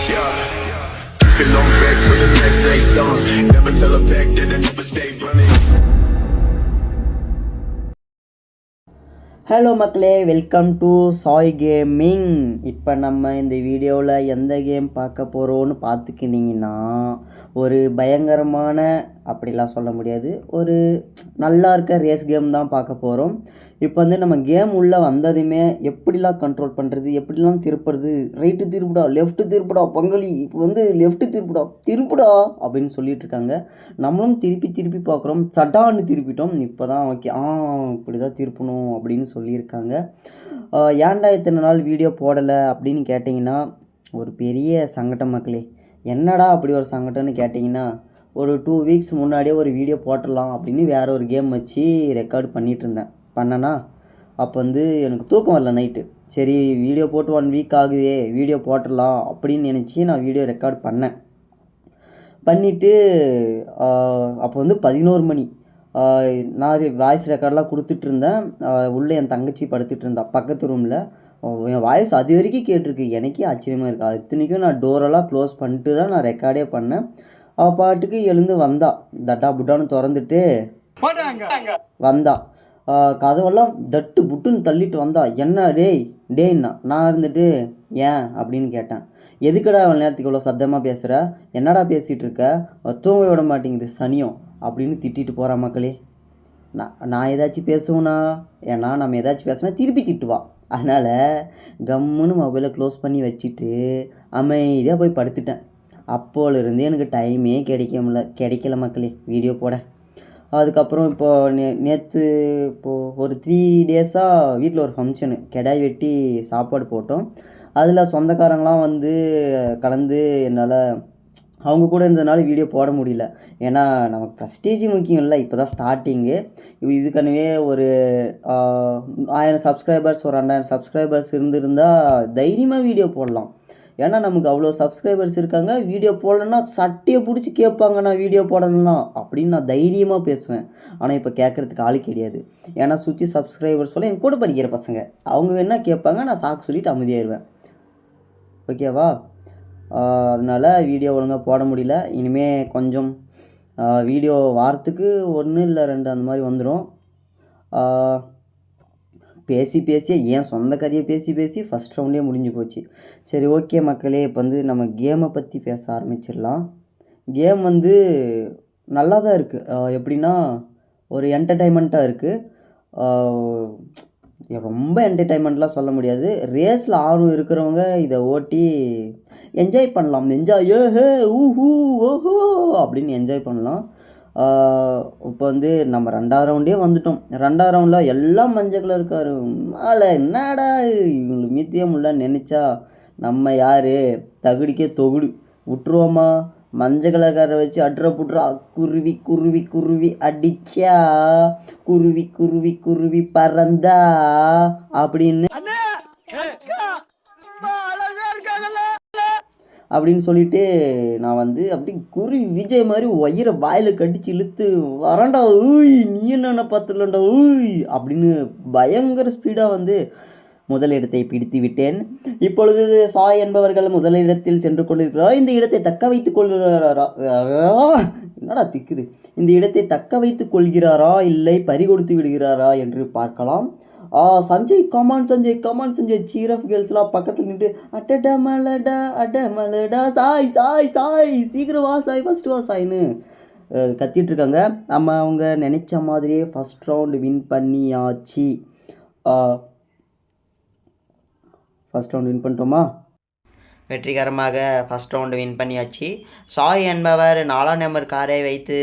Yeah. Been on back for the next say song. Never tell a back that I never stay running. Hello மக்களே, welcome to Sai gaming. இப்போ நம்ம இந்த வீடியோவில் எந்த game பார்க்க போகிறோன்னு பார்த்துக்கிட்டிங்கன்னா, ஒரு பயங்கரமான அப்படிலாம் சொல்ல முடியாது, ஒரு நல்லா இருக்க ரேஸ் கேம் தான் பார்க்க போகிறோம். இப்போ வந்து நம்ம கேம் உள்ளே வந்ததுமே எப்படிலாம் கண்ட்ரோல் பண்ணுறது, எப்படிலாம் திருப்புறது, ரைட்டு திருப்புடா, லெஃப்ட்டு திருப்புடா பங்களி, இப்போ வந்து லெஃப்ட்டு திருப்புடா அப்படின்னு சொல்லிட்டு இருக்காங்க. நம்மளும் திருப்பி பார்க்குறோம், சட்டான்னு திருப்பிட்டோம். இப்போ தான் ஓகே இப்படி தான் திருப்பணும் அப்படின்னு சொல்லியிருக்காங்க. ஏன்டா இத்தனை நாள் வீடியோ போடலை அப்படின்னு கேட்டிங்கன்னா, ஒரு பெரிய சங்கடம் மக்களே. என்னடா அப்படி ஒரு சங்கடம்னு கேட்டிங்கன்னா, ஒரு 2 வீக்ஸ் முன்னாடியே ஒரு வீடியோ போட்டுடலாம் அப்படின்னு வேறு ஒரு கேம் வச்சு ரெக்கார்ட் பண்ணேன்னா அப்போ வந்து எனக்கு தூக்கம் வரல நைட்டு. சரி வீடியோ போட்டு 1 வீக் ஆகுதே, வீடியோ போட்டுடலாம் அப்படின்னு நினச்சி நான் வீடியோ ரெக்கார்ட் பண்ணிவிட்டு அப்போ வந்து 11 மணி. நான் வாய்ஸ் ரெக்கார்டெலாம் கொடுத்துட்ருந்தேன். உள்ளே என் தங்கச்சி படுத்துட்டு இருந்தா பக்கத்து ரூமில். என் வாய்ஸ் அது வரைக்கும் கேட்டிருக்கு. எனக்கே ஆச்சரியமாக இருக்குது. அது இத்தனைக்கும் நான் டோரெல்லாம் க்ளோஸ் பண்ணிட்டு தான் நான் ரெக்கார்டே பண்ணேன். அவள் பாட்டுக்கு எழுந்து வந்தா, தட்டா புட்டான்னு திறந்துட்டு வந்தா. கதவெல்லாம் தட்டு புட்டுன்னு தள்ளிட்டு வந்தா. என்ன டேய்ண்ணா. நான் இருந்துட்டு ஏன் அப்படின்னு கேட்டேன். எதுக்கடா அவள் நேரத்துக்கு இவ்வளோ சத்தமாக பேசுகிற, என்னடா பேசிகிட்டு இருக்க, தூங்க விட மாட்டேங்குது சனியம் அப்படின்னு திட்டிட்டு போகிறா மக்களே. நான் ஏதாச்சும் பேசுவேண்ணா, ஏன்னா நம்ம ஏதாச்சும் பேசுனா திருப்பி திட்டுவா. அதனால் கம்முன்னு மொபைலை க்ளோஸ் பண்ணி வச்சுட்டு அமைதியாக போய் படுத்துட்டேன். அப்போலேருந்து எனக்கு டைமே கிடைக்கல மக்களே வீடியோ போட. அதுக்கப்புறம் இப்போது நேற்று ஒரு 3 டேஸாக வீட்டில் ஒரு ஃபங்க்ஷனு, கிடாய் வெட்டி சாப்பாடு போட்டோம். அதில் சொந்தக்காரங்களாம் வந்து கலந்து என்னால் அவங்க கூட இருந்ததுனால வீடியோ போட முடியல. ஏன்னா நமக்கு ப்ரெஸ்டீஜ் முக்கியம் இல்லை, இப்போ தான் ஸ்டார்டிங்கு. இதுக்கானவே ஒரு 1000 சப்ஸ்கிரைபர்ஸ், ஒரு 2000 சப்ஸ்கிரைபர்ஸ் இருந்திருந்தால் தைரியமாக வீடியோ போடலாம். ஏன்னா நமக்கு அவ்வளோ சப்ஸ்கிரைபர்ஸ் இருக்காங்க. வீடியோ போடலன்னா சட்டையை பிடிச்சி கேட்பாங்க, நான் வீடியோ போடலன்னா அப்படின்னு நான் தைரியமாக பேசுவேன். ஆனால் இப்போ கேட்குறதுக்கு ஆள் கிடையாது. ஏன்னா சுற்றி சப்ஸ்கிரைபர்ஸ் போல் என் கூட படிக்கிற பசங்க, அவங்க வேணால் கேட்பாங்க, நான் சாக்கு சொல்லிவிட்டு அமைதியாகிடுவேன். ஓகேவா? அதனால் வீடியோ ஒழுங்காக போட முடியல. இனிமேல் கொஞ்சம் வீடியோ வாரத்துக்கு 1 இல்லை 2 அந்த மாதிரி வந்துடும். பேசியே என் சொந்த கதையை பேசி ஃபஸ்ட் ரவுண்டே முடிஞ்சு போச்சு. சரி ஓகே மக்களே, இப்போ வந்து நம்ம கேமை பற்றி பேச ஆரம்பிச்சிடலாம். கேம் வந்து நல்லா தான் இருக்குது. எப்படின்னா ஒரு என்டர்டைன்மெண்ட்டாக இருக்குது. ரொம்ப என்டர்டைன்மெண்ட்லாம் சொல்ல முடியாது. ரேஸில் ஆர்வம் இருக்கிறவங்க இதை ஓட்டி என்ஜாய் பண்ணலாம். ஏஹே ஊஹூ ஓஹோ அப்படின்னு என்ஜாய் பண்ணலாம். இப்போ வந்து நம்ம 2ஆவது ரவுண்டே வந்துட்டோம். 2ஆவது ரவுண்டில் எல்லாம் மஞ்சள் கலர் இருக்காரு. மேலே என்னடா இவங்களுக்கு மீத்தியே முடியலன்னு நினச்சா நம்ம யார் தகுடிக்கே தொகுடு விட்டுருவோமா. மஞ்சள் கலர்காரை வச்சு புட்றா குருவி அடிச்சா குருவி பறந்தா அப்படின்னு சொல்லிட்டு நான் வந்து அப்படி விஜய் மாதிரி ஒயிற வாயில் கடிச்சு இழுத்து வரண்டா, நீ என்னென்ன பார்த்துலண்டா அப்படின்னு பயங்கர ஸ்பீடாக வந்து முதலிடத்தை பிடித்து விட்டேன். இப்பொழுது சாய் என்பவர்கள் முதலிடத்தில் சென்று கொண்டிருக்கிறார். இந்த இடத்தை தக்க வைத்துக் கொள்கிறாரா, என்னடா திக்குது, இந்த இடத்தை தக்க வைத்துக் கொள்கிறாரா இல்லை பறிகொடுத்து விடுகிறாரா என்று பார்க்கலாம். சஞ்சய் கமான் சஞ்சய் சீர் ஆஃப் கேர்ள்ஸ்லாம் பக்கத்தில் நின்று அடமலடா சாய் சீக்கிரம் வா சாய், ஃபஸ்ட்டு வா சாய்னு கத்திட்டுருக்காங்க. நம்ம அவங்க நினச்ச மாதிரியே ஃபஸ்ட் ரவுண்டு வின் பண்ணியாச்சு. ஃபஸ்ட் ரவுண்டு வின் பண்ணிட்டோமா? வெற்றிகரமாக ஃபஸ்ட் ரவுண்டு வின் பண்ணியாச்சு. சாய் என்பவர் 4ஆம் நம்பர் காரை வைத்து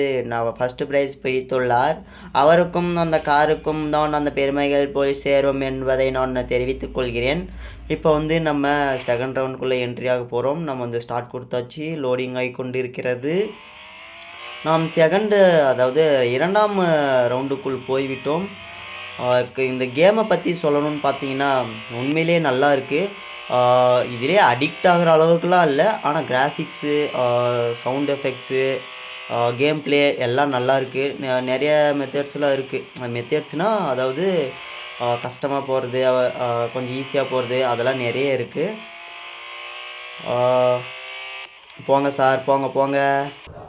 ஃபஸ்ட்டு ப்ரைஸ் பிடித்துள்ளார். அவருக்கும் அந்த காருக்கும் தான் அந்த பெருமைகள் போய் சேரும் என்பதை நான் தெரிவித்துக் கொள்கிறேன். இப்போ வந்து நம்ம செகண்ட் ரவுண்டுக்குள்ளே என்ட்ரியாக போகிறோம். நம்ம வந்து ஸ்டார்ட் கொடுத்தாச்சு, லோடிங் ஆகி கொண்டு இருக்கிறது. நாம் அதாவது 2ஆம் ரவுண்டுக்குள் போய்விட்டோம். இந்த கேமை பற்றி சொல்லணும்னு பார்த்தீங்கன்னா உண்மையிலே நல்லா இருக்குது. இதிலே அடிக்ட் ஆகிற அளவுக்குலாம் இல்லை, ஆனால் graphics, sound effects, game play எல்லாம் நல்லா இருக்குது. நிறைய மெத்தட்ஸ்லாம் இருக்குது. மெத்தட்ஸ்னால் அதாவது கஷ்டமாக போகிறது, கொஞ்சம் ஈஸியாக போகிறது, அதெல்லாம் நிறைய இருக்குது. போங்க சார், போங்க போங்க.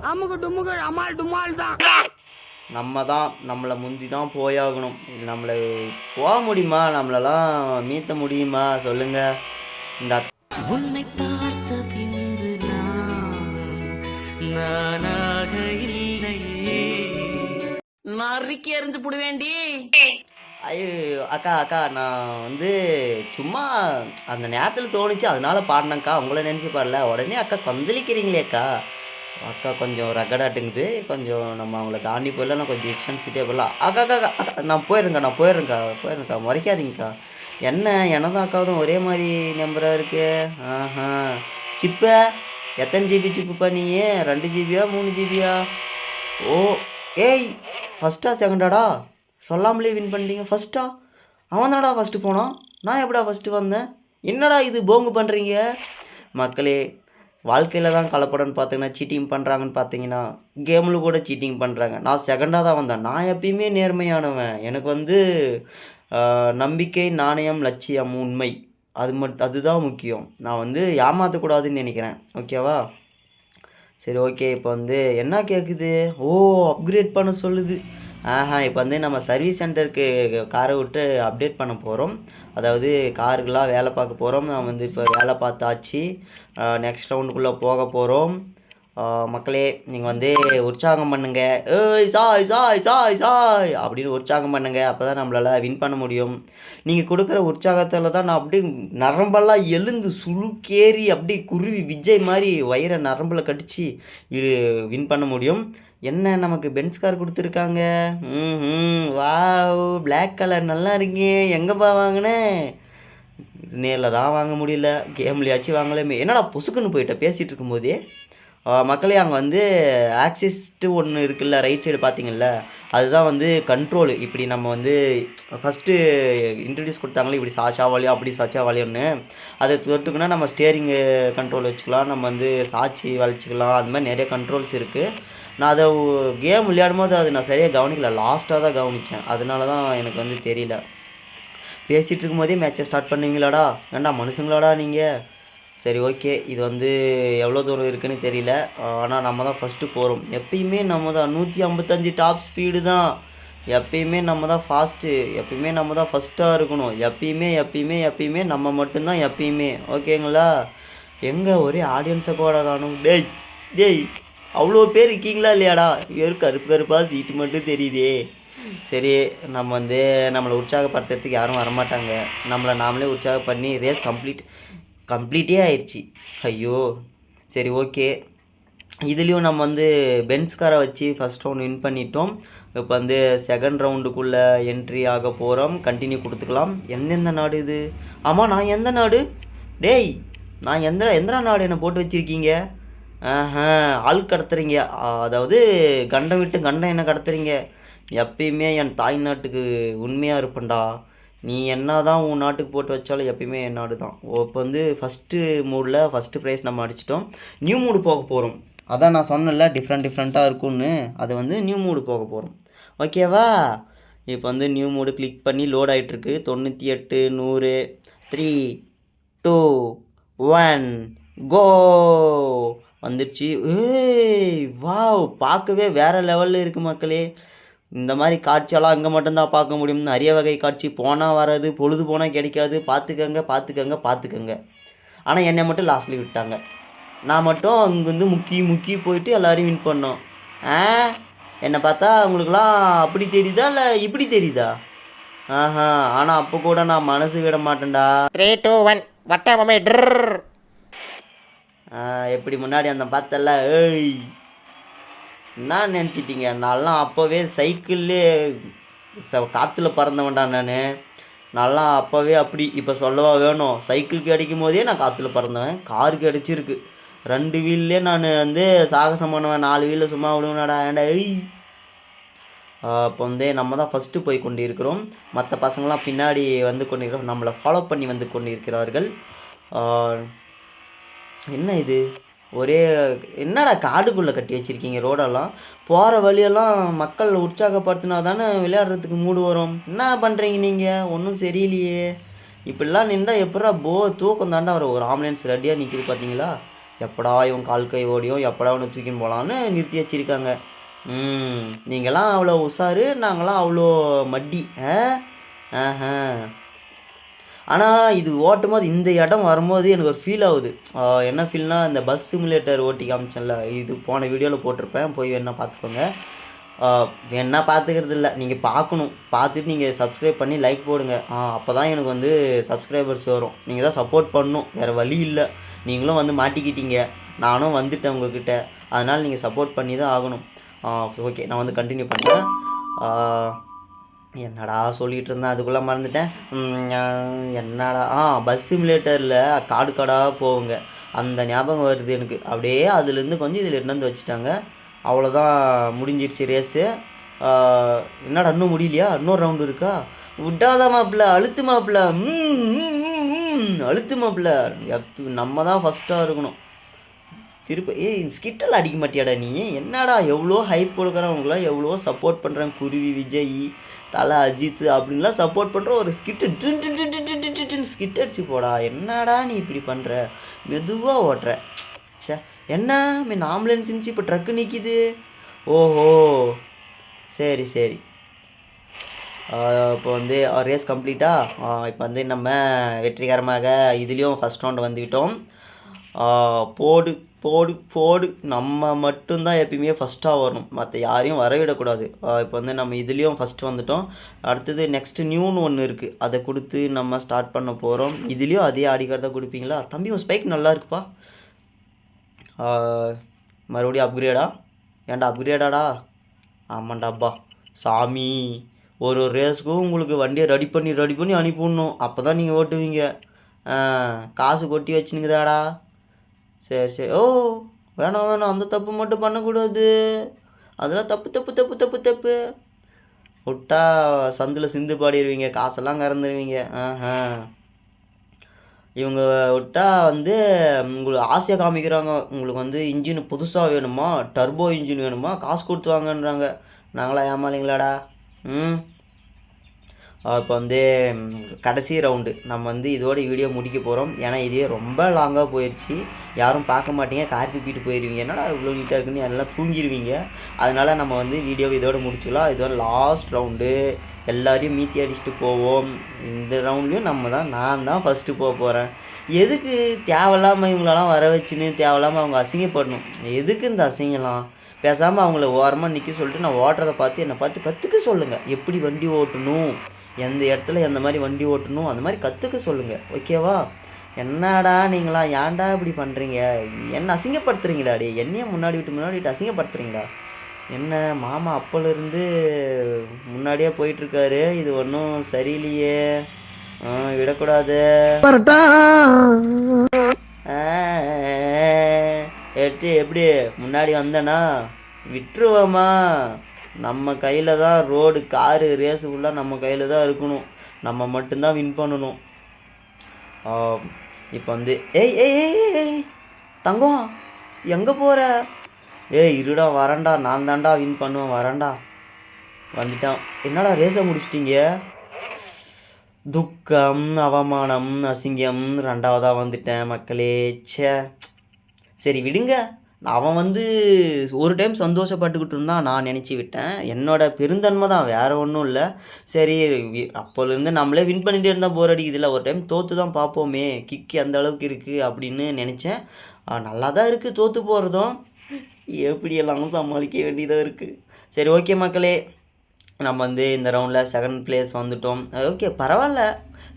அமுக்கு டுமுக்கு அமால் டுமால் தான். நம்ம தான் நம்மளை முந்தி தான் போயாகணும். நம்மளை போக முடியுமா? நம்மளெல்லாம் மீட்ட முடியுமா சொல்லுங்கள்? இந்த உன்னை பார்த்த பின்பு நானாக இல்லையே. நறுக்கி எறிஞ்சு புடுவேண்டி. ஐயோ அக்கா அக்கா, நான் வந்து சும்மா அந்த நேரத்தில் தோணுச்சு, அதனால பாடினேங்க்கா. உங்களை நினச்சி பாடல. உடனே அக்கா கொந்தளிக்கிறீங்களே அக்கா. அக்கா கொஞ்சம் ரகடாட்டுங்குது. கொஞ்சம் நம்ம அவங்கள தாண்டி போயிடலாம். நான் கொஞ்சம் டிஸ்டன்ஸ்கிட்டே போயிடலாம். அக்கா அக்கா அக்கா அக்கா, நான் போயிடுறேங்க்கா. முறைக்காதீங்கக்கா. என்ன எனதும் அக்காவும் ஒரே மாதிரி நம்பராக இருக்கு. ஆஹா, சிப்ப எத்தனை ஜிபி சிப்புப்பா நீ? 2 ஜிபியா 3 ஜிபியா? ஓ ஏய், ஃபஸ்ட்டா செகண்டாடா? சொல்லாமலே வின் பண்ணிட்டீங்க. ஃபஸ்ட்டா? அவன் தானடா ஃபஸ்ட்டு போனான். நான் எப்படா ஃபஸ்ட்டு வந்தேன்? என்னடா இது போங்கு பண்ணுறீங்க மக்களே? வாழ்க்கையில் தான் கலப்படம்னு பார்த்தீங்கன்னா சீட்டிங் பண்ணுறாங்கன்னு பார்த்தீங்கன்னா கேமில் கூட சீட்டிங் பண்ணுறாங்க. நான் செகண்டாக தான் வந்தேன். நான் எப்பயுமே நேர்மையானவன். எனக்கு வந்து நம்பிக்கை, நாணயம், லட்சியம், உண்மை, அதுதான் முக்கியம். நான் வந்து ஏமாற்றக்கூடாதுன்னு நினைக்கிறேன். ஓகேவா? சரி, ஓகே. இப்போ வந்து என்ன கேட்குது? ஓ, அப்கிரேட் பண்ண சொல்லுது. இப்போ வந்து நம்ம சர்வீஸ் சென்டருக்கு காரை விட்டு அப்டேட் பண்ண போகிறோம். அதாவது காருக்கெலாம் வேலை பார்க்க போகிறோம். நான் வந்து இப்போ வேலை பார்த்தாச்சு. நெக்ஸ்ட் ரவுண்டுக்குள்ளே போக போகிறோம். மக்களே, நீங்கள் வந்து உற்சாகம் பண்ணுங்க. ஏய் சாய் சாய் சாய் சாய் அப்படின்னு உற்சாகம் பண்ணுங்க. அப்போ தான் நம்மளால் வின் பண்ண முடியும். நீங்கள் கொடுக்குற உற்சாகத்தில் தான் நான் அப்படியே நரம்பெல்லாம் எழுந்து சுழுக்கேறி அப்படியே குருவி விஜய் மாதிரி வயிறை நரம்பில் கடிச்சு வின் பண்ண முடியும். என்ன நமக்கு பென்ஸ் கார் கொடுத்துருக்காங்க. வாவ், பிளாக் கலர் நல்லா இருக்கே. எங்கேப்பா வாங்கினேன்? நேரில் தான் வாங்க முடியல, கேம்லையாச்சும் வாங்கலாமே. என்னடா பொசுக்குன்னு போயிட்டேன் பேசிகிட்டு இருக்கும்போதே. மக்களே, அங்கே வந்து ஆக்சிஸ்ட்டு ஒன்று இருக்குல்ல, ரைட் சைடு பார்த்தீங்கல்ல, அதுதான் வந்து கண்ட்ரோலு. இப்படி நம்ம வந்து ஃபஸ்ட்டு இன்ட்ரடியூஸ் கொடுத்தாங்களே, இப்படி சாச்சா வாலியோ அப்படி சாச்சா வாலியோன்னு, அதை தொட்டுக்குன்னா நம்ம ஸ்டியரிங்கு கண்ட்ரோல் வச்சுக்கலாம், நம்ம வந்து சாட்சி வளைச்சிக்கலாம். அது மாதிரி நிறைய கண்ட்ரோல்ஸ் இருக்குது. நான் அதை கேம் விளையாடும் போது அது நான் சரியாக கவனிக்கல, லாஸ்ட்டாக தான் கவனித்தேன். அதனால தான் எனக்கு வந்து தெரியல. பேசிகிட்டு இருக்கும்போதே மேட்சை ஸ்டார்ட் பண்ணுவீங்களாடா? ஏண்டா மனுஷங்களாடா நீங்கள்? சரி, ஓகே. இது வந்து எவ்வளோ தூரம் இருக்குதுன்னு தெரியல. ஆனால் நம்ம தான் ஃபஸ்ட்டு போகிறோம். எப்பயுமே நம்ம தான் 155 டாப் ஸ்பீடு தான். எப்பயுமே நம்ம தான் ஃபாஸ்ட்டு. எப்பயுமே நம்ம தான் ஃபஸ்ட்டாக இருக்கணும். எப்பயுமே நம்ம மட்டும்தான் எப்பயுமே. ஓகேங்களா? எங்கே ஒரே ஆடியன்ஸை கூட காணும். டேய் அவ்வளோ பேர் இருக்கீங்களா இல்லையாடா? வெறும் கருப்பாக சீட்டு மட்டும் தெரியுதே. சரி, நம்ம வந்து நம்மளை உற்சாகப்படுத்துறதுக்கு யாரும் வரமாட்டாங்க. நம்மளை நாமளே உற்சாகம் பண்ணி ரேஸ் கம்ப்ளீட்டே ஆயிடுச்சு. ஐயோ, சரி, ஓகே. இதுலேயும் நம்ம வந்து பென்ஸ் காரை வச்சு ஃபஸ்ட் ரவுண்ட் வின் பண்ணிட்டோம். இப்போ வந்து செகண்ட் ரவுண்டுக்குள்ளே என்ட்ரி ஆக போகிறோம். கண்டினியூ கொடுத்துக்கலாம். எந்தெந்த நாடு இது? ஆமாம், நான் எந்த நாடு? டேய், நான் எந்த நாடு என்னை போட்டு வச்சுருக்கீங்க? ஆள் கடத்துறீங்க. அதாவது கண்டம் விட்டு கண்டம் என்ன கடத்துறீங்க? எப்பயுமே என் தாய் நாட்டுக்கு உண்மையாக இருப்பேன்டா. நீ என்ன தான் உன் நாட்டுக்கு போட்டு வச்சாலும் எப்பயுமே என் நாடு தான். இப்போ வந்து ஃபஸ்ட்டு மூடில் ஃபஸ்ட்டு ப்ரைஸ் நம்ம அடிச்சிட்டோம். நியூ மூடு போக போகிறோம். அதான் நான் சொன்னேன்ல, டிஃப்ரெண்ட்டாக இருக்கும்னு. அது வந்து நியூ மூடு போக போகிறோம். ஓகேவா? இப்போ வந்து நியூ மூடு கிளிக் பண்ணி லோட் ஆகிட்டுருக்கு. 98, 100, 3, 2, 1 கோ வந்துடுச்சு. ஏய் வாவ், பார்க்கவே வேறு லெவலில் இருக்குது மக்களே. இந்த மாதிரி காட்சியெல்லாம் அங்கே மட்டும்தான் பார்க்க முடியும். நிறைய வகை காட்சி போனால் வராது, பொழுது போனால் கிடைக்காது. பார்த்துக்கங்க. ஆனால் என்னை மட்டும் லாஸ்ட்லி விட்டாங்க. நான் மட்டும் அங்கேருந்து முக்கி போயிட்டு எல்லோரையும் வின் பண்ணோம். என்னை பார்த்தா உங்களுக்குலாம் அப்படி தெரியுதா இல்லை இப்படி தெரியுதா? ஆனால் அப்போ கூட நான் மனசு விட மாட்டேன்டா. 3, 2, 1 வட்டமே ட்ரர். எப்படி முன்னாடி அந்த பார்த்தல? ஏய், என்ன நினச்சிட்டிங்க? நான்லாம் அப்போவே சைக்கிள்லே காற்றுல பறந்தவன்டா நான்லாம் அப்போவே அப்படி. இப்போ சொல்லவா வேணும்? சைக்கிளுக்கு அடிக்கும் போதே நான் காற்றுல பறந்தவன். காருக்கு அடிச்சிருக்கு. 2 வீல்லே நான் வந்து சாகசம் பண்ணுவேன். 4 வீலில் சும்மா விடுவேனாடா? ஏண்டா? இப்போ வந்து நம்ம தான் ஃபஸ்ட்டு போய் கொண்டு இருக்கிறோம். மற்ற பசங்களாம் பின்னாடி வந்து கொண்டிருக்கிறோம். நம்மளை ஃபாலோ பண்ணி வந்து கொண்டிருக்கிறார்கள். என்ன இது? ஒரே என்னடா காடுக்குள்ளே கட்டி வச்சுருக்கீங்க ரோடெல்லாம்? போகிற வழியெல்லாம் மக்கள் உற்சாகப்படுத்தினா தானே விளையாடுறதுக்கு மூடு வரும். என்ன பண்ணுறீங்க நீங்கள்? ஒன்றும் சரியில்லையே. இப்படிலாம் நின்றா எப்படா தூக்கம் தாண்டா வரும். ஒரு ஆம்புலன்ஸ் ரெடியாக நிற்கிது பார்த்தீங்களா? எப்படா இவன் கால் கை ஓடியும் எப்படா அவனை தூக்கின்னு போகலான்னு நிறுத்தி வச்சிருக்காங்க. நீங்களாம் அவ்வளோ உஷாரு, நாங்களாம் அவ்வளோ மட்டி. ஆஹா. ஆனால் இது ஓட்டும் போது இந்த இடம் வரும்போது எனக்கு ஒரு ஃபீல் ஆகுது. என்ன ஃபீல்னால், இந்த பஸ் சிமுலேட்டர் ஓட்டி காமிச்சேன்ல, இது போன வீடியோவில் போட்டிருப்பேன், போய் வேணா பார்த்துக்கோங்க. வேணா பார்த்துக்கிறது இல்லை, நீங்கள் பார்க்கணும். பார்த்துட்டு நீங்கள் சப்ஸ்கிரைப் பண்ணி லைக் போடுங்க. அப்போ தான் எனக்கு வந்து சப்ஸ்கிரைபர்ஸ் வரும். நீங்கள் தான் சப்போர்ட் பண்ணணும், வேறு வழி இல்லை. நீங்களும் வந்து மாட்டிக்கிட்டீங்க, நானும் வந்துட்டேன் உங்ககிட்ட, அதனால் நீங்கள் சப்போர்ட் பண்ணி தான் ஆகணும். ஓகே, நான் வந்து கண்டினியூ பண்ணுறேன். என்னடா சொல்லிகிட்டு இருந்தேன், அதுக்குள்ளே மறந்துட்டேன். என்னடா பஸ் சிமுலேட்டரில் காடு காடாக போகுங்க, அந்த ஞாபகம் வருது எனக்கு. அப்படியே அதுலேருந்து கொஞ்சம் இதில் எடுத்து வச்சுட்டாங்க. அவ்வளோதான், முடிஞ்சிடுச்சு ரேஸு. என்னடா இன்னும் முடியலையா? இன்னொரு ரவுண்டு இருக்கா? விட்டாத மாப்பிள்ள, அழுத்து மாப்பிள்ள, அழுத்து மாப்பிள்ள. நம்ம தான் ஃபஸ்ட்டாக இருக்கணும். திருப்பி ஸ்கிட்டெல்லாம் அடிக்க மாட்டியாடா நீ? என்னடா எவ்வளோ ஹைப் கொடுக்குறவங்களாம், எவ்வளோ சப்போர்ட் பண்ணுறேன். குருவி விஜய், தலை அஜித் அப்படின்லாம் சப்போர்ட் பண்ணுற ஒரு ஸ்கிட்டு ஸ்கிட் அடிச்சு போடா. என்னடா நீ இப்படி பண்ணுற? மெதுவாக ஓட்டுற. என்ன மீன் ஆம்புலன்ஸ் இருந்துச்சு, இப்போ ட்ரக்கு நிற்கிது. ஓஹோ, சரி சரி. இப்போ வந்து ரேஸ் கம்ப்ளீட்டாக. இப்போ வந்து நம்ம வெற்றிகரமாக இதுலேயும் ஃபஸ்ட் ரவுண்டு வந்துவிட்டோம். போடு போடு போடு, நம்ம மட்டும்தான் எப்பயுமே ஃபஸ்ட்டாக வரணும், மற்ற யாரையும் வரவிடக்கூடாது. இப்போ வந்து நம்ம இதுலேயும் ஃபஸ்ட்டு வந்துட்டோம். அடுத்தது நெக்ஸ்ட்டு நியூன்னு ஒன்று இருக்குது, அதை கொடுத்து நம்ம ஸ்டார்ட் பண்ண போகிறோம். இதுலேயும் அதே ஆடிக்கார்டாக கொடுப்பீங்களா? தம்பி ஒரு ஸ்பைக் நல்லா இருக்குப்பா. மறுபடியும் அப்கிரேடா? ஏன்டா அப்கிரேடாடா? ஆமாண்டாப்பா சாமி. ஒரு ரேஸுக்கும் உங்களுக்கு வண்டியை ரெடி பண்ணி அனுப்பிடணும், அப்போ தான் நீங்கள் ஓட்டுவீங்க. காசு கொட்டி வச்சுனுக்குதாடா. சரி சரி. வேணாம், அந்த தப்பு மட்டும் பண்ணக்கூடாது. அதெல்லாம் தப்பு. விட்டா சந்தில் சிந்து பாடிடுவீங்க, காசெல்லாம் கறந்துடுவீங்க. இவங்க விட்டா வந்து உங்களுக்கு ஆசையாக காமிக்கிறாங்க. உங்களுக்கு வந்து இன்ஜின் புதுசாக வேணுமா, டர்போ இன்ஜின் வேணுமா, காசு கொடுத்து வாங்கன்றாங்க. நாங்களாம் ஏமாளிங்களாடா. இப்போ வந்து கடைசி ரவுண்டு நம்ம வந்து இதோட வீடியோ முடிக்க போகிறோம். ஏன்னா இதே ரொம்ப லாங்காக போயிடுச்சு, யாரும் பார்க்க மாட்டீங்க, கார் தூக்கிட்டு போயிடுவீங்க. என்னடா இவ்வளோ நீட்டாக இருக்குன்னு எல்லாம் தூங்கிடுவீங்க. அதனால் நம்ம வந்து வீடியோவை இதோட முடிச்சுக்கலாம். இதோட லாஸ்ட் ரவுண்டு, எல்லோரையும் மீத்தி அடிச்சுட்டு போவோம். இந்த ரவுண்ட்லேயும் நான் தான் ஃபஸ்ட்டு போகிறேன். எதுக்கு தேவையில்லாமல் இவங்களெல்லாம் வர வச்சுன்னு தேவையில்லாமல் அவங்க அசிங்கப்படணும்? எதுக்கு இந்த அசிங்கலாம்? பேசாமல் அவங்கள ஓரமாக நிற்க சொல்லிட்டு நான் ஓட்டுறதை பார்த்து என்னை பார்த்து கற்றுக்க சொல்லுங்கள். எப்படி வண்டி ஓட்டணும், எந்த இடத்துல எந்த மாதிரி வண்டி ஓட்டணும், அந்த மாதிரி கற்றுக்க சொல்லுங்கள். ஓகேவா? என்னடா நீங்களா ஏன்டா இப்படி பண்ணுறீங்க? என்ன அசிங்கப்படுத்துறீங்களாடி? என்னையே முன்னாடி விட்டு அசிங்கப்படுத்துறீங்களா? என்ன மாமா அப்போலேருந்து முன்னாடியே போயிட்டுருக்காரு, இது ஒன்றும் சரியில்லையே, விடக்கூடாது. எப்படி முன்னாடி வந்தேன்னா விட்டுருவோமா? நம்ம கையில் தான் ரோடு, காரு ரேஸு ஃபுல்லாக நம்ம கையில் தான் இருக்கணும், நம்ம மட்டும்தான் வின் பண்ணணும். இப்போ வந்து ஏய் தங்கம் எங்கே போகிற? இருடா வரேன்டா, நான் தான்டா வின் பண்ணுவேன், வரேன்டா. வந்துட்டான். என்னடா ரேஸை முடிச்சிட்டிங்க? துக்கம், அவமானம், அசிங்கம், ரெண்டாவதாக வந்துட்டேன் மக்களே. சரி விடுங்க. அவன் வந்து ஒரு டைம் சந்தோஷப்பட்டுக்கிட்டு இருந்தான், நான் நினச்சி விட்டேன். என்னோடய பெருந்தன்மை தான், வேறு ஒன்றும் இல்லை. சரி அப்போலேருந்து நம்மளே வின் பண்ணிகிட்டே இருந்தால் போர் அடிக்குதில்ல, ஒரு டைம் தோற்று தான் பார்ப்போமே, கிக்கு அந்த அளவுக்கு இருக்குது அப்படின்னு நினச்சேன். நல்லா தான் இருக்குது, தோற்று போகிறதும் எப்படியெல்லாம் சமாளிக்க வேண்டியதாக இருக்குது. சரி ஓகே மக்களே, நம்ம வந்து இந்த ரவுண்டில் செகண்ட் பிளேஸ் வந்துட்டோம். ஓகே பரவாயில்ல,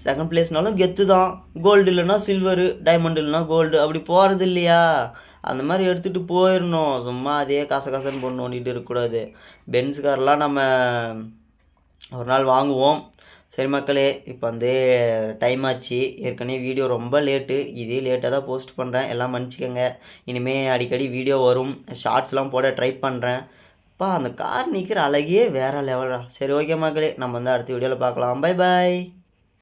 செகண்ட் பிளேஸ்னாலும் கெத்து தான். கோல்டு இல்லைன்னா சில்வரு, டைமண்ட் இல்லைனா கோல்டு, அப்படி போகிறது இல்லையா? அந்த மாதிரி எடுத்துகிட்டு போயிடணும். சும்மா அதே காசன்னு பொண்ணு ஓண்டிகிட்டு இருக்கக்கூடாது. பென்ஸ் கார்லாம் நம்ம ஒரு நாள் வாங்குவோம். சரி மக்களே, இப்போ வந்து டைம் ஆச்சு. ஏற்கனவே வீடியோ ரொம்ப லேட்டு, இதே லேட்டாக தான் போஸ்ட் பண்ணுறேன், எல்லாம் மன்னிச்சிக்கோங்க. இனிமேல் அடிக்கடி வீடியோ வரும், ஷார்ட்ஸ்லாம் போட ட்ரை பண்ணுறேன். அந்த கார் நிற்கிற அழகே வேறு லெவலா. சரி ஓகே மக்களே, நம்ம வந்து அடுத்த வீடியோவில் பார்க்கலாம். Bye bye.